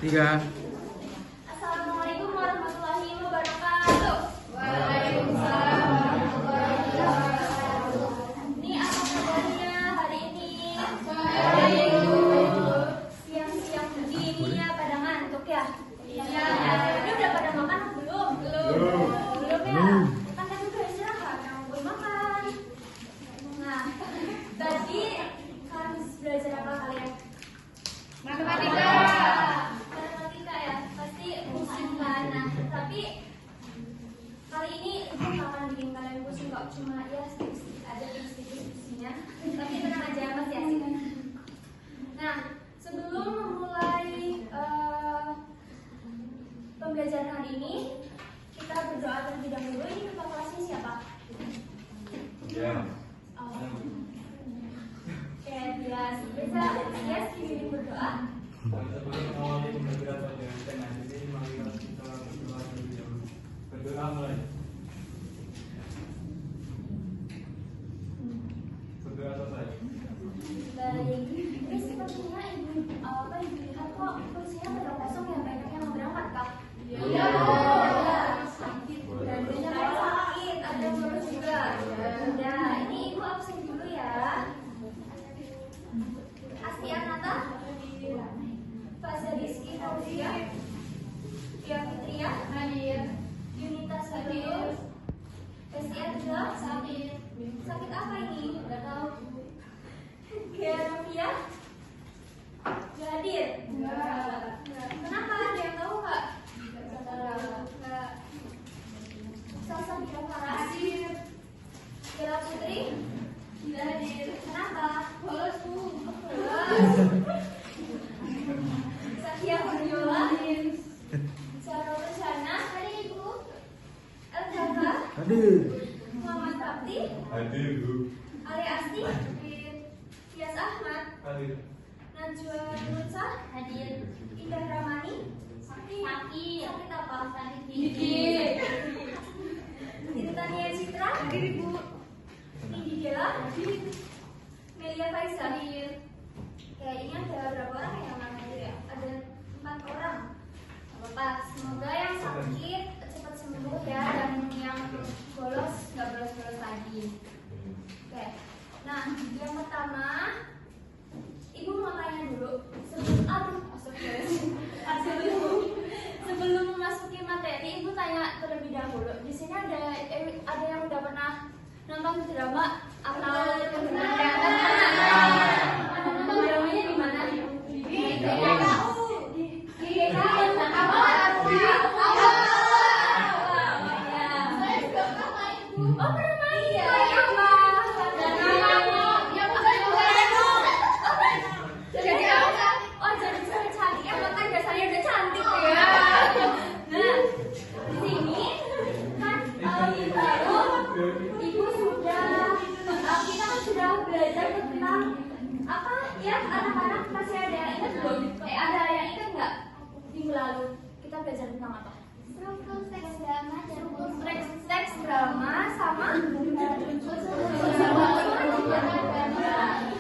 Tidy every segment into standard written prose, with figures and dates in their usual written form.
Tiga. Assalamualaikum warahmatullahi wabarakatuh. Waalaikumsalam warahmatullahi wabarakatuh. Ini apa kabarnya hari ini? Baik, Bu. Siang-siang begini ya pada ngantuk ya? Iya. Ini udah pada makan atau belum? Belum ya? Kan tadi udah istirahat, yang belum makan. Nah, tadi harus belajar apa kalian? Matematika. Matematika ya, pasti pusing kan. Nah, tapi kali ini ibu nggak akan bikin kalian pusing kok, cuma ya sedikit ada sedikit pusingnya. Tapi tenang aja, masih asik. Nah, sebelum memulai pembelajaran hari ini, kita berdoa terlebih dahulu. Ini ketua kelasnya siapa? Ya. Oh. Oke, biasa dibimbing berdoa. Berdoa mulai. Berdoa selesai. Baik, ini sepertinya ibu lihat kok kursinya pada kosong ya, banyak yang mau berangkat kak? Iya. Dan banyak yang sakit, ada yang bolos juga. Udah, ini ibu absen dulu ya. Astianata, Faza Rizky Fauzia, Tia Fitria, Hadir. Yunita Sabiul, Estiarza, sakit apa ini? Udah tahu. Gerafia, gak hadir. Kenapa? Ada yang tahu nggak? Nggak. Sasa Bila Farah, Bella Putri, tidak hadir. Kenapa? Bolos, Bu. Bolos. Sakia Furiola, Sarah Rosana, hari Ibu, Elzaka, Hadir. Muhammad Sabti, Hadir, Bu. Ali Asti, Tias Ahmad, Hadir. Najwa Nursa, hadir. Indah Ramani, sakit apa? Sakit Gigi. Tania Citra, hadir Ibu. Nindi Dela, hadir. Melia Faisa, hadir. Kayaknya ada berapa orang yang hadir ya? Ada 4 orang. Apa? Semoga yang sakit cepat sembuh ya, dan yang bolos nggak bolos-bolos lagi. Oke. Nah, yang pertama, Ibu mau tanya dulu. Sebelum memasuki materi, Ibu tanya terlebih dahulu. Di sini ada yang udah pernah nonton drama atau pernah teater? Nonton dramanya di mana? Di GKN. Oh, pernah main ya? Jadi apa? Oh, jadi cewek cantik. Emang kan dasarnya udah cantik ya. Nah, di sini kan minggu lalu Ibu kita kan sudah belajar tentang apa ya, anak-anak masih ada yang ingat belum? Ada yang ingat nggak minggu lalu kita belajar tentang apa? Seks drama sama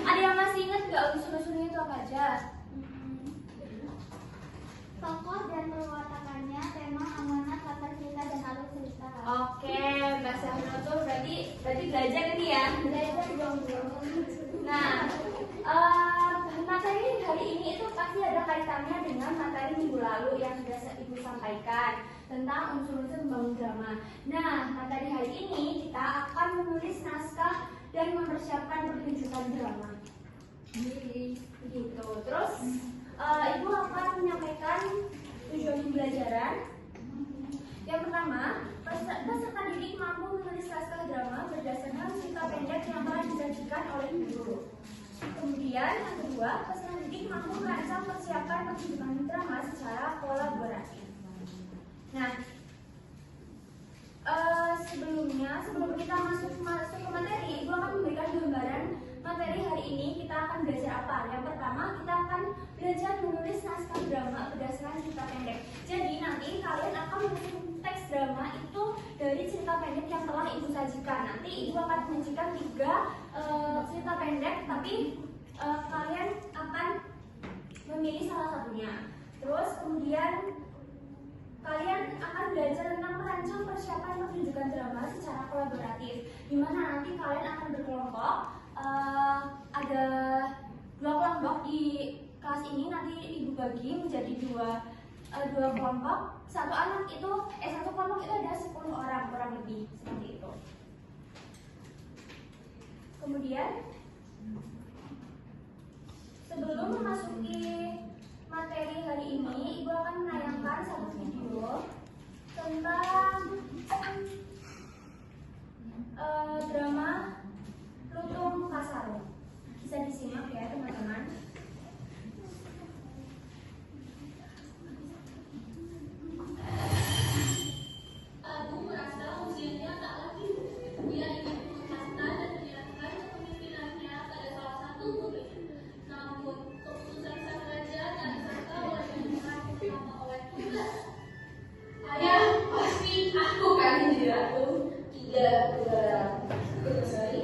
ada yang masih ingat nggak unsur-unsurnya itu apa aja? Tokoh dan perwatakannya, tema, amanat, latar cerita, dan alur cerita. Oke, Mbak Syahna tuh berarti belajar ini ya. Belajar dong. Nah, materi hari ini itu pasti ada kaitannya dengan materi minggu lalu yang sudah Ibu sampaikan tentang unsur-unsur membangun drama. Nah, materi hari ini kita akan menulis naskah dan mempersiapkan pertunjukan drama. Gitu. Terus Ibu akan menyampaikan tujuan pembelajaran. Yang pertama, peserta didik mampu menulis naskah drama berdasarkan cerita pendek yang telah disajikan oleh guru. Kemudian yang kedua, peserta didik mampu merancang persiapan pertunjukan drama secara kolaboratif. Nah, sebelum kita masuk ke materi, Ibu akan memberikan gambaran materi hari ini. Kita akan belajar apa? Yang pertama, kita akan belajar menulis naskah drama berdasarkan cerita pendek. Jadi nanti kalian akan menulis teks drama itu dari cerita pendek yang telah Ibu sajikan. Nanti Ibu akan menyajikan 3 cerita pendek, tapi kalian akan memilih salah satunya. Terus kemudian kalian akan belajar tentang merancang persiapan pertunjukan drama secara kolaboratif, di mana nanti kalian akan berkelompok. Ada 2 kelompok di kelas ini, nanti ibu bagi menjadi dua kelompok. Satu kelompok itu ada 10 orang kurang lebih seperti itu. Kemudian sebelum memasuki materi hari ini, ibu akan menayangkan satu video tentang drama Lutung Kasarung. Bisa disimak ya teman-teman. Abu merasa usianya tak lagi. Dia ingin menghasta dan menyerahkan kepemimpinannya pada salah satu putrinya. Namun keputusan sang raja tak disangka oleh pengusaha oleh tugas. Ayah, pasti aku kan diriku. Tidak, sorry.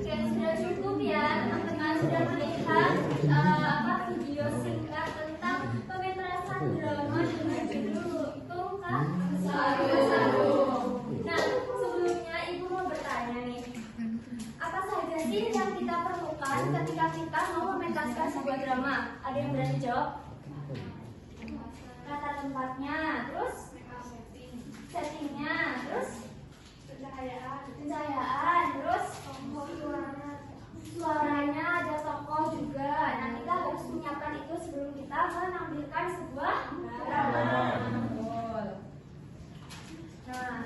Sudah cukup ya teman-teman, sudah melihat video singkat tentang pementasan drama dengan judul Lutung Kasarung. Nah, sebelumnya ibu mau bertanya nih, apa saja sih yang kita perlukan ketika kita mau mementaskan sebuah drama? Ada yang berani jawab? Latar tempatnya, terus settingnya, terus pencahayaan, terus suaranya, ada tokoh juga. Nah, kita harus menyiapkan itu sebelum kita menampilkan sebuah drama. Nah,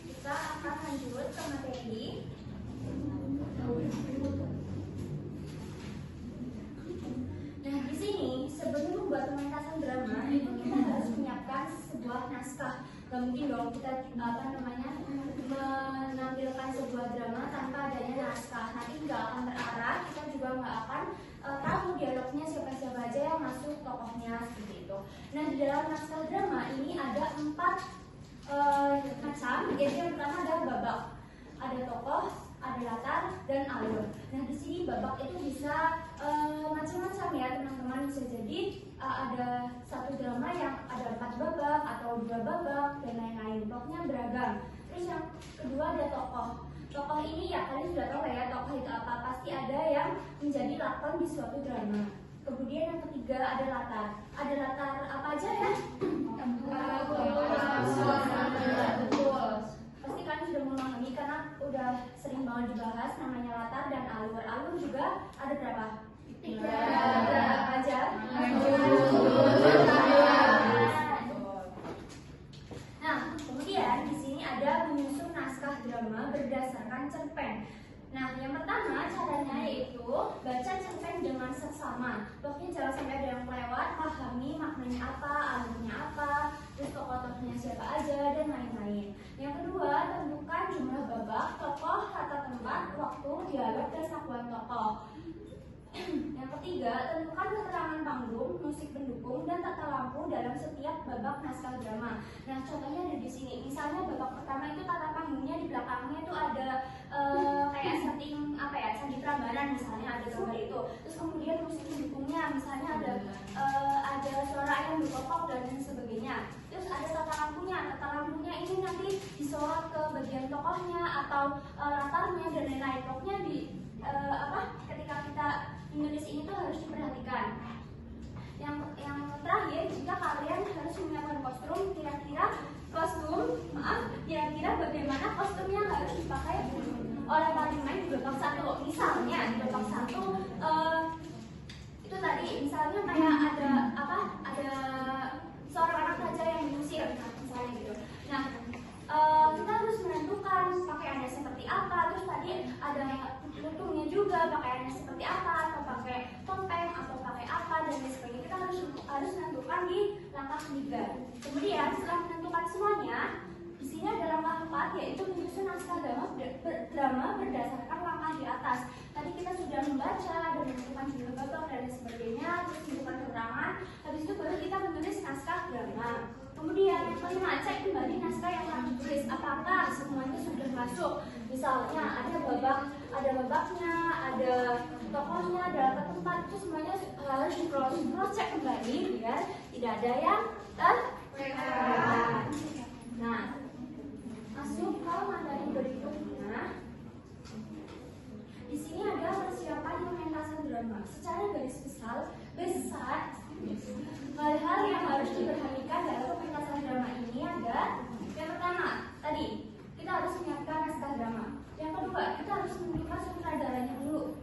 kita akan lanjut ke materi. Nah, di sini sebelum membuat pementasan drama, kita harus menyiapkan sebuah naskah. Gak mungkin dong kita menampilkan sebuah drama tanpa adanya naskah. Nanti nggak akan terarah, kita juga nggak akan tahu dialognya siapa-siapa aja yang masuk tokohnya seperti itu. Nah, di dalam naskah drama ini ada 4 macam. Jadi yang pertama ada babak, ada tokoh, ada latar, dan alur. Nah, di sini babak itu bisa macam-macam ya teman-teman. Bisa jadi ada satu drama yang ada 4 babak atau 2 babak dan lain-lain. Babaknya beragam. Terus yang kedua ada tokoh. Tokoh ini ya kalian sudah tahu ya, tokoh itu apa? Pasti ada yang menjadi lakon di suatu drama. Kemudian yang ketiga ada latar. Ada latar apa aja ya? Pasti kalian sudah memahami karena udah sering banget dibahas namanya latar dan alur. Alur juga ada berapa? 3. Ada apa aja? Nah, kemudian di sini ada menyusun naskah drama berdasarkan cerpen. Nah, yang pertama caranya yaitu baca cerpen dengan seksama. Pokoknya jangan sampai ada yang kelewat, pahami maknanya apa, alurnya apa, terus tokoh-tokohnya siapa aja, dan lain-lain. Yang kedua, tentukan jumlah babak, tokoh, kata tempat, waktu, dialog, dan sakuan tokoh. Yang ketiga, tentukan keterangan panggung, musik pendukung, dan tata lampu dalam setiap babak naskah drama. Nah, contohnya ada di sini. Misalnya babak pertama itu tata panggungnya di belakangnya itu ada kayak setting apa ya, Candi Prambanan misalnya, ada gambar itu. Terus kemudian musik pendukungnya misalnya ada suara ayam berkokok dan lain sebagainya. Terus ada tata lampunya. Tata lampunya ini nanti disorot ke bagian tokohnya atau latarnya dan lain-lain. Pokoknya di ketika kita menulis ini tuh harus diperhatikan. Yang terakhir, jika kalian harus menyiapkan kira-kira bagaimana kostum yang harus dipakai oleh para pemain di babak 1. Misalnya di babak 1 itu tadi misalnya kayak ada seorang anak raja yang diusir misalnya gitu. Nah, kita harus menentukan pakaiannya seperti apa. Terus tadi ada lutungnya juga, pakaiannya seperti apa, atau pakai topeng atau pakai apa dan lain sebagainya. Kita harus menentukan di langkah 3. Kemudian setelah menentukan semuanya, di sini ada langkah 4 yaitu menyusun naskah drama berdasarkan langkah di atas. Tadi kita sudah membaca dan menentukan judul babak dan lain sebagainya, terus menentukan keterangan. Habis itu baru kita menulis naskah drama. Kemudian yang kelima, cek kembali naskah yang telah ditulis apakah semuanya sudah masuk. Misalnya ada babaknya, ada tokohnya, ada tempat, itu semuanya harus di cross check kembali biar tidak ada yang terlewat. Nah, masuk ke materi berikutnya. Di sini ada persiapan pementasan drama. Secara garis besar hal-hal yang harus diperhatikan dalam pementasan drama ini ada yang pertama, tadi kita harus menyiapkan naskah drama. Yang kedua, kita harus menentukan sutradaranya dulu.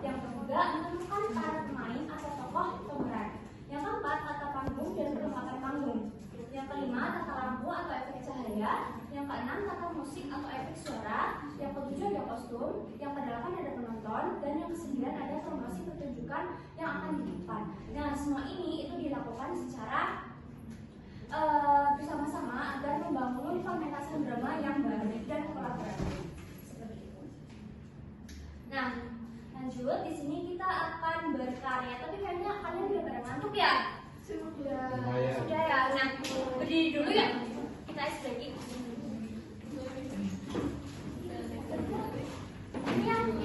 Yang ketiga, menentukan para pemain atau tokoh pemeran. Yang keempat, tata panggung dan perlengkapan panggung. Yang kelima, tata lampu atau efek cahaya. Yang keenam, tata musik atau efek suara. Yang ketujuh, ada kostum. Yang kedelapan, ada penonton. Dan yang kesembilan, ada promosi pertunjukan yang akan di depan. Nah, semua ini itu dilakukan secara bersama-sama agar membangun pementasan drama yang baik dan kolaboratif. Seperti itu. Nah, lanjut. Di sini kita akan berkarya. Tapi kayaknya kalian udah pada ngantuk ya? Sudah ya. Nah, berdiri dulu ya. Kita SBG. Ini yang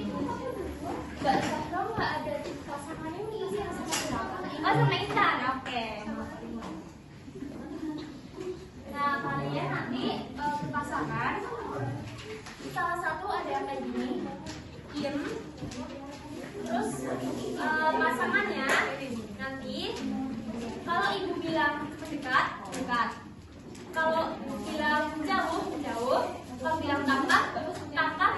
Mbak Sahro nggak ada pasangannya ini yang sama berapa? Oh, sama Intan. Oke. Nah, kalian nanti berpasangan. Salah satu ada yang kayak gini, diem. Terus pasangannya nanti kalau ibu bilang mendekat, dekat. Kalau bilang jauh, jauh. Kalau bilang tangkap, tangkap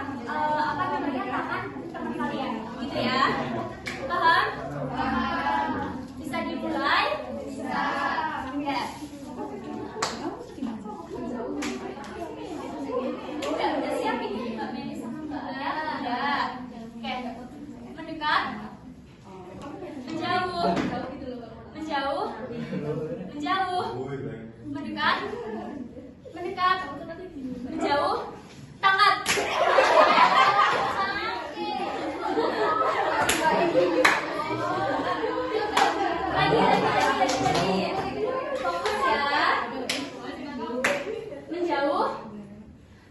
tangan teman kalian, gitu ya. Paham? Bisa dimulai? Bisa. Oke. Udah siap ini Mbak Meli sama Mbak Alia? Udah. Oke. Mendekat, menjauh, menjauh, menjauh, mendekat, mendekat, menjauh, tangkap. Lagi. Fokus ya. Menjauh,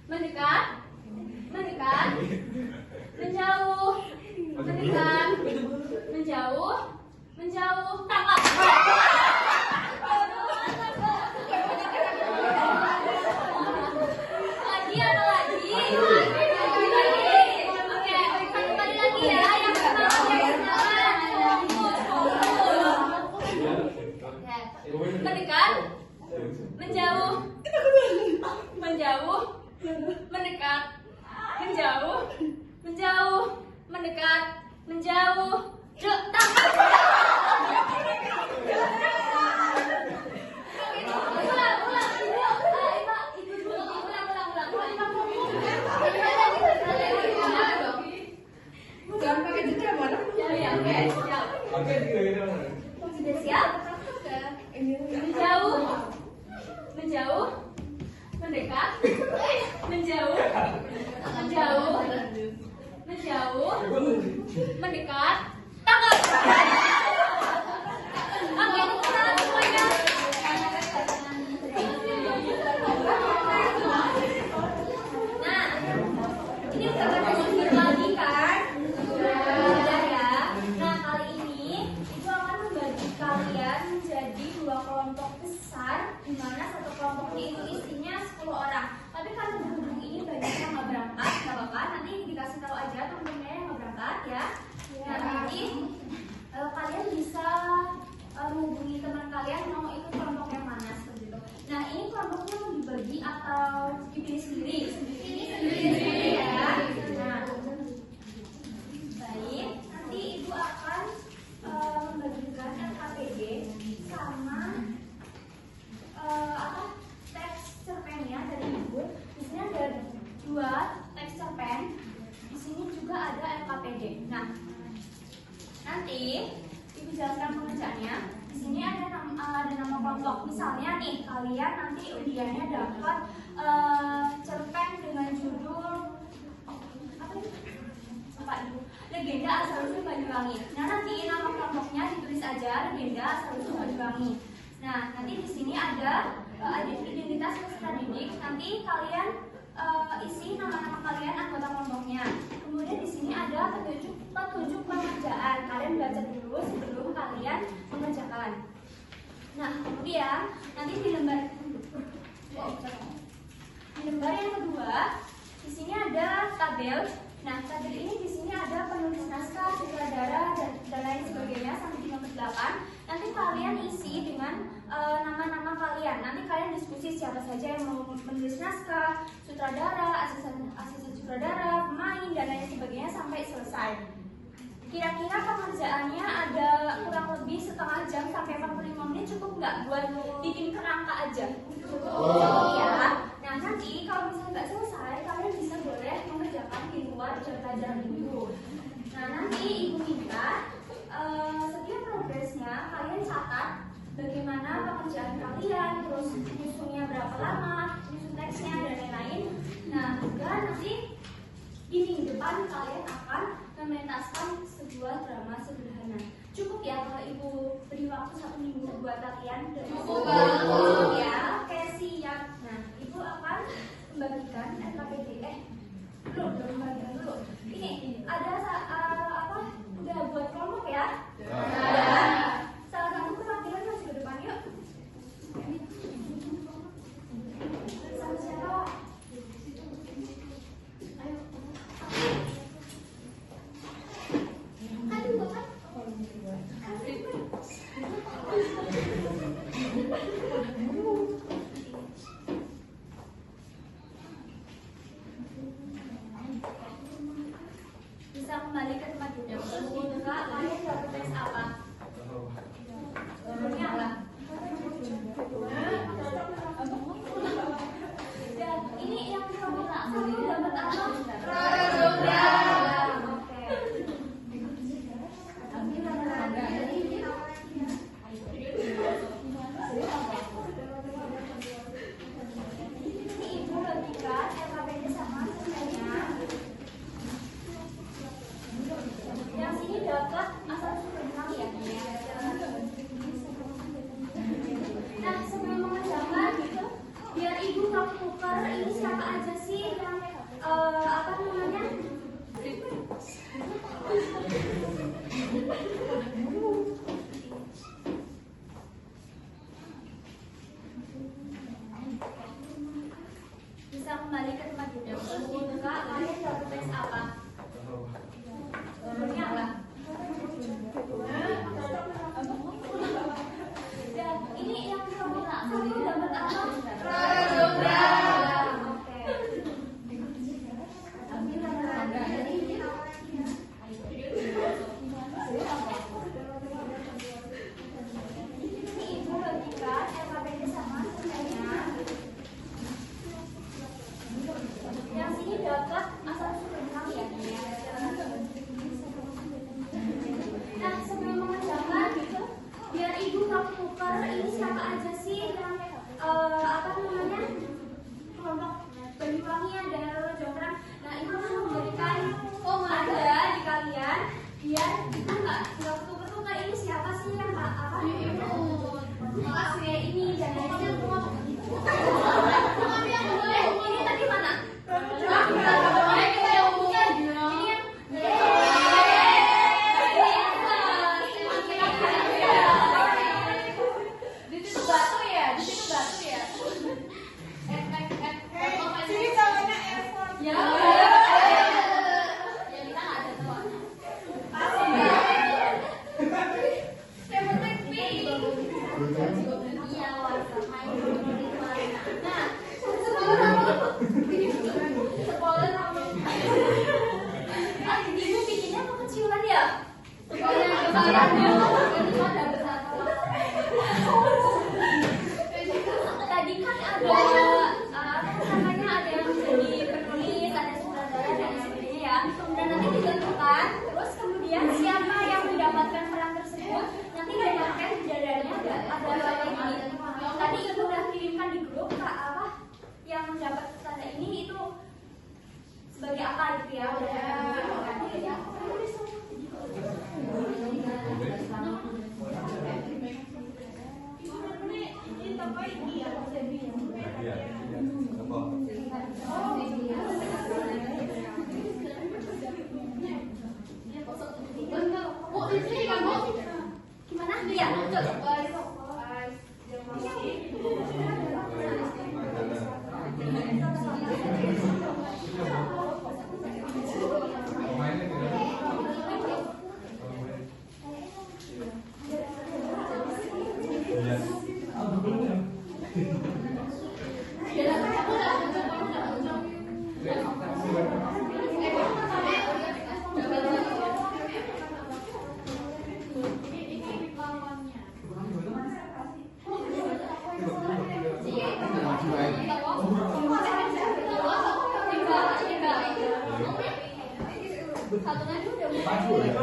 mendekat, mendekat, menjauh, mendekat, menjauh, menjauh, tangkap. Lagi ya. menjauh, mendekat, menjauh, menjauh, mendekat, menjauh. Tambah. Ulang. Ibu dulu. Jangan pakai jeda mana? Oke, gitu. Sudah siap? Menjauh, menjauh, mendekat, menjauh, menjauh, menjauh, mendekat, tangkap. Oke, ulang semuanya. Nah, ini udah pada sedikit lagi kan? Sudah ya. Nah, kali ini Ibu akan membagi kalian menjadi 2 kelompok besar, di mana satu kelompoknya itu isinya 10 orang. Tapi kalau berhubung ini banyak yang nggak berangkat, nggak apa-apa. Nanti dikasih tahu aja teman-temannya yang nggak berangkat ya. Nah, nanti kalian bisa menghubungi teman kalian mau ikut kelompok yang mana seperti itu. Nah, ini kelompoknya mau dibagi atau dipilih sendiri? Sendiri ya. Nah, baik. Nanti Ibu akan membagikan LKPD sama teks cerpennya dari Ibu. Di sini ada 2 teks cerpen. Di sini juga ada LKPD. Nah, nanti Ibu jelaskan pengerjaannya. Di sini ada nama kelompok. Misalnya nih, kalian nanti ujiannya dapat cerpen dengan judul apa itu? Legenda Asal-usul Banyuwangi. Nah, nanti nama kelompoknya ditulis aja Legenda Asal-usul Banyuwangi. Nah, nanti di sini ada identitas peserta didik. Nanti kalian isi nama-nama kalian anggota kelompoknya. Kemudian di sini ada petunjuk pengerjaan. Kalian baca dulu sebelum kalian mengerjakan. Nah, kemudian nanti di lembar yang kedua, di sini ada tabel. Nah, tabel ini di sini ada penulis naskah, sutradara, dan lain sebagainya sampai di nomor 8. Nanti kalian isi dengan nama-nama kalian. Nanti kalian diskusi siapa saja yang mau menulis naskah, sutradara, asisten sutradara, pemain, dan lain sebagainya sampai selesai. Kira-kira pengerjaannya ada kurang lebih setengah jam sampai 45 menit. Cukup nggak buat bikin kerangka aja? Cukup ya. Nah, nanti kalau misalnya nggak selesai, kalian bisa boleh mengerjakan di luar jam pelajaran Ibu. Nah, nanti Ibu minta setiap progresnya kalian catat bagaimana pekerjaan kalian, terus nyusunnya berapa lama, nyusun teksnya dan lain-lain. Nah, juga nanti di minggu depan kalian akan mementaskan sebuah drama sederhana. Cukup ya kalau Ibu beri waktu 1 minggu buat latihan? Cukup ya. Oke, siap. Nah, Ibu akan membagikan LKPD. Belum membagikan dulu. Ini ada udah buat kelompok ya? Ya. Salah satu perwakilan masih ke depan yuk. Sama siapa? Ayo. Bisa kembali ke tempat duduk. Kak, kalian dapat tes apa? Judulnya apa? Dan ini yang kamu dapat apa? Program. Oke. Ini Ibu bagikan LKPD sama semuanya. Yang sini dapat asal-usul Banyuwangi ya. Nah, sebelum mengerjakan biar Ibu nggak tuker, ini siapa aja sih yang apa namanya? Bisa kembali ke tempat duduk. Kak, kalian dapat tes apa? Judulnya apa? Dan ini yang kamu dapat apa? Program. Oke. Satunya dulu udah Maju ya.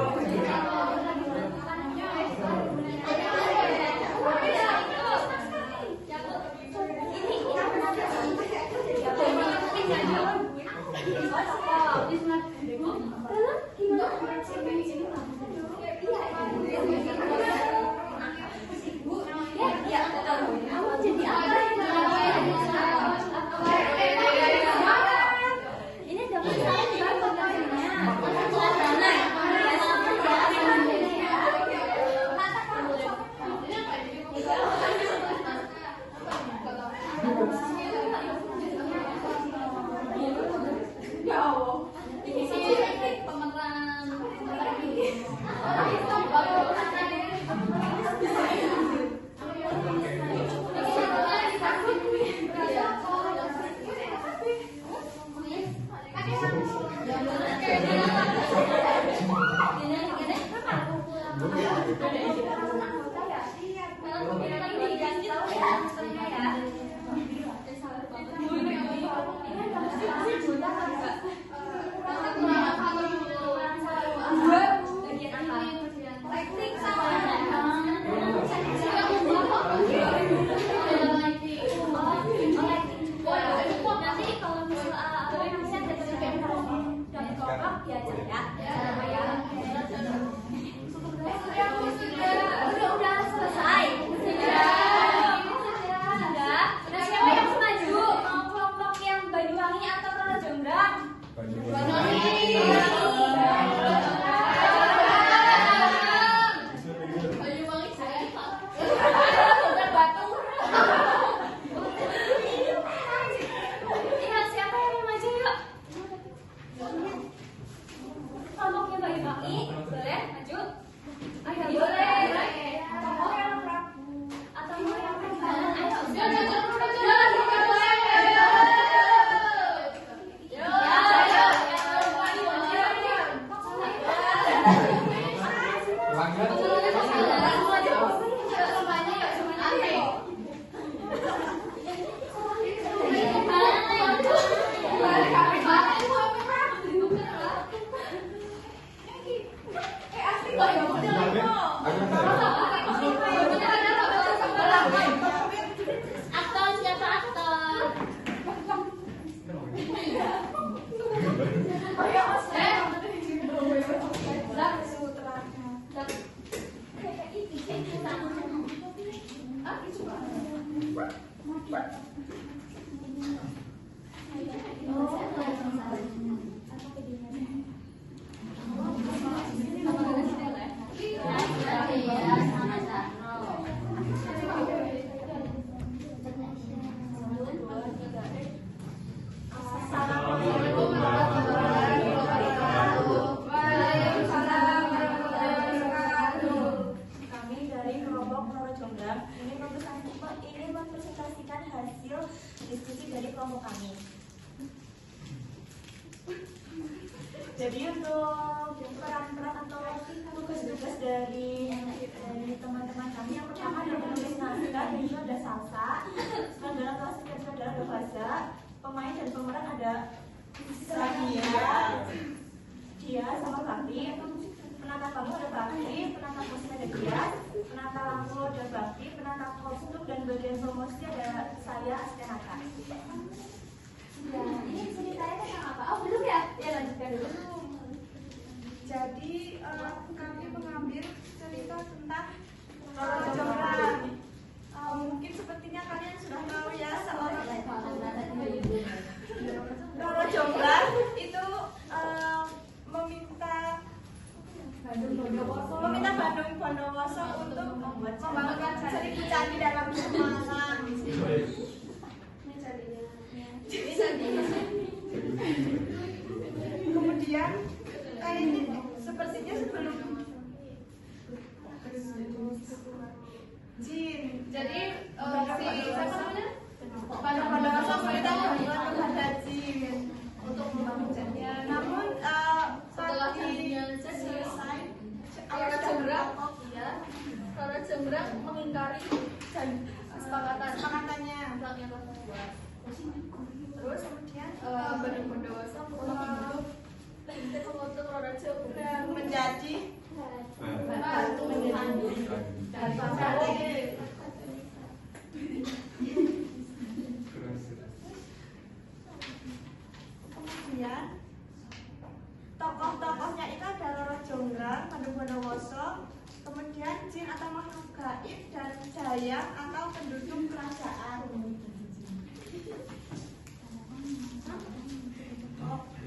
Jadi untuk peran-peran atau tugas-tugas dari teman-teman kami, yang pertama ada menulis naskah, dan itu ada salsa. Dalam kelas itu adalah bahasa. Pemain dan pemeran ada dia sama Bakti. Penata tamu ada Bakti, penata musik ada dia, penata lampu ada Bakti, penata kostum dan bagian promosi ada saya, Astenaka. Ya, ini ceritanya tentang apa? Oh, belum ya? Ya, lanjutkan dulu. Jadi kami mengambil cerita tentang Roro Jonggrang. mungkin sepertinya kalian sudah tahu ya, seorang Roro Jonggrang itu meminta Bandung Bondowoso untuk membangun 1000 candi dalam Semarang. kemudian kayaknya sepertinya sebelum Jin. Jadi, si siapa namanya? Bandung Bondowoso meminta bantuan kepada Jin untuk membangun candi. Namun Setelah Pati candinya selesai, Roro Jonggrang mengingkari kesepakatannya. Terus kemudian Bandung Bondowoso mengutuk Roro Jonggrang kemudian tokoh-tokohnya itu ada Roro Jonggrang, Pandhu Bondowoso, kemudian jin atau makhluk gaib, dan dayang atau penduduk kerajaan.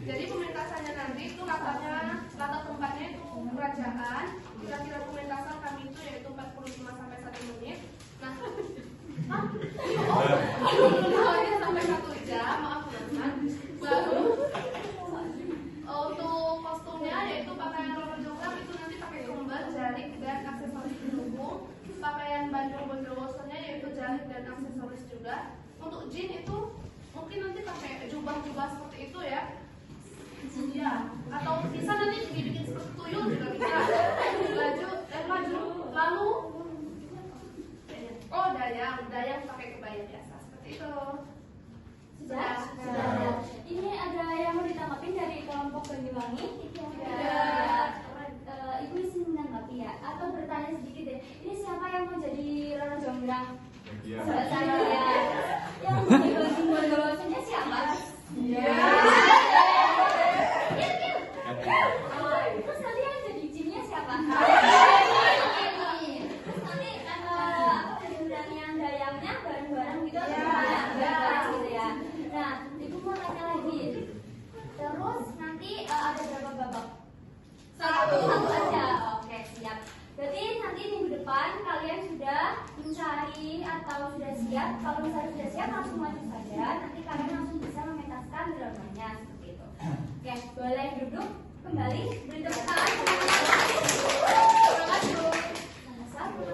Jadi pementasannya nanti itu katanya latar tempatnya itu kerajaan. Kira-kira pementasan kami itu yaitu 45 sampai 1 menit. Nah, hanya sampai 1 jam, maaf teman-teman. Baru untuk kostumnya yaitu pakaian Roro Jonggrang itu nanti pakai kembar, jalik dan aksesoris pendukung. Pakaian Bandung Bondowosonya yaitu jalik dan aksesoris juga. Untuk jin itu mungkin nanti pakai jubah-jubah seperti itu ya. Ya, atau bisa nanti dibikin seperti tuyul juga bisa. Baju, lalu oh dayang pakai kebaya biasa seperti itu. Sudah. Ini ada yang mau ditanggapi dari kelompok Banyuwangi? Ibu bisa menanggapi ya? Atau bertanya sedikit deh. Ini siapa yang mau jadi Roro Jonggrang? Saya ya. Yang mau jadi Bandung Bondowosonya siapa? Terus nanti yang jadi jinnya siapa? Terus nanti badan yang dayangnya bareng-bareng gitu gitu ya. Nah, ibu mau tanya lagi. Terus nanti ada berapa babak? Satu aja. Oke, siap. Berarti nanti minggu depan kalian sudah mencari atau sudah siap. Kalau misalnya sudah siap langsung maju saja. Nanti kalian langsung bisa mementaskan dramanya seperti itu. Oke, boleh duduk kembali. Beri tepuk tangan. Sama-sama.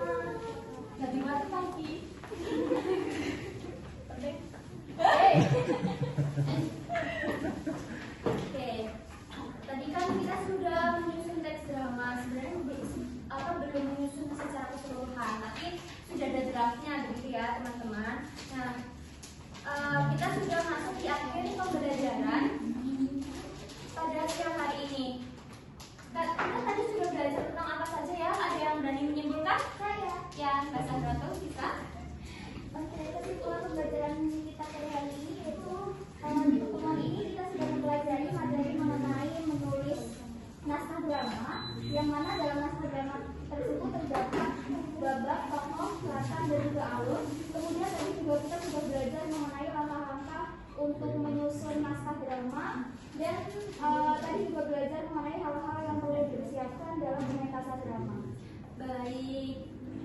Jadi mati lagi. Oke, tadi kan kita sudah menyusun teks drama. Sebenarnya belum menyusun secara keseluruhan, tapi sudah ada draftnya begitu ya teman-teman. Nah, kita sudah masuk di akhir pembelajaran pada siang hari ini. Kita tadi sudah belajar tentang apa saja ya? Ada yang berani menyimpulkan? Saya. Ya, Mbak Sandra tuh bisa. Oke, kesimpulan pembelajaran kita pada hari ini yaitu di pertemuan ini kita sudah mempelajari materi mengenai menulis naskah drama, yang mana dalam naskah drama tersebut terdapat babak, tokoh, latar, dan juga alur. Kemudian tadi juga kita sudah belajar mengenai langkah-langkah untuk menyusun naskah drama, dan tadi juga belajar mengenai hal-hal yang perlu dipersiapkan dalam pementasan drama. Baik,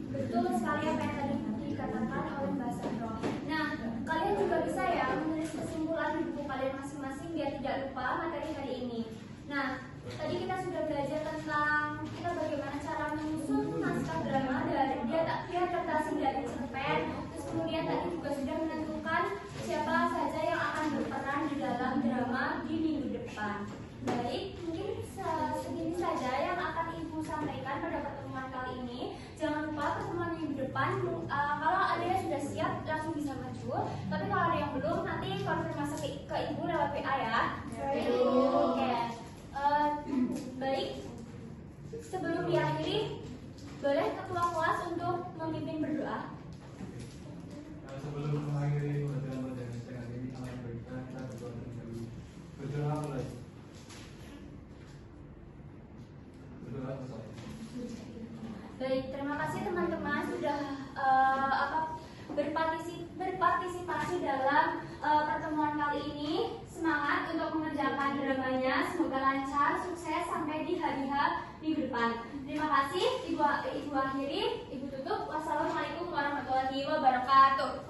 betul sekali apa yang tadi dikatakan oleh Mbak Sandro. Nah, kalian juga bisa ya menulis kesimpulan di buku kalian masing-masing biar tidak lupa materi hari ini. Nah, tadi kita sudah belajar tentang kita bagaimana cara menyusun naskah drama dari diadaptasi dari cerpen. Terus kemudian tadi juga sudah menentukan siapa saja yang akan berperan di dalam drama di minggu depan. Baik, mungkin segini saja yang akan Ibu sampaikan pada pertemuan kali ini. Jangan lupa pertemuan minggu depan, kalau ada yang sudah siap langsung bisa maju. Tapi kalau ada yang belum, nanti konfirmasi ke Ibu lewat WA ya. Oke. Baik, sebelum diakhiri, boleh ketua kelas untuk memimpin berdoa. Sebelum mengakhiri pembelajaran setengah ini, kita berdoa dulu. Berdoa mulai. Berdoa bersama. Baik, terima kasih teman-teman sudah berpartisipasi dalam pertemuan kali ini. Semangat untuk mengerjakan dramanya. Semoga lancar, sukses sampai di hari minggu depan. Terima kasih. Ibu akhiri, Ibu tutup. Wassalamualaikum warahmatullahi wabarakatuh.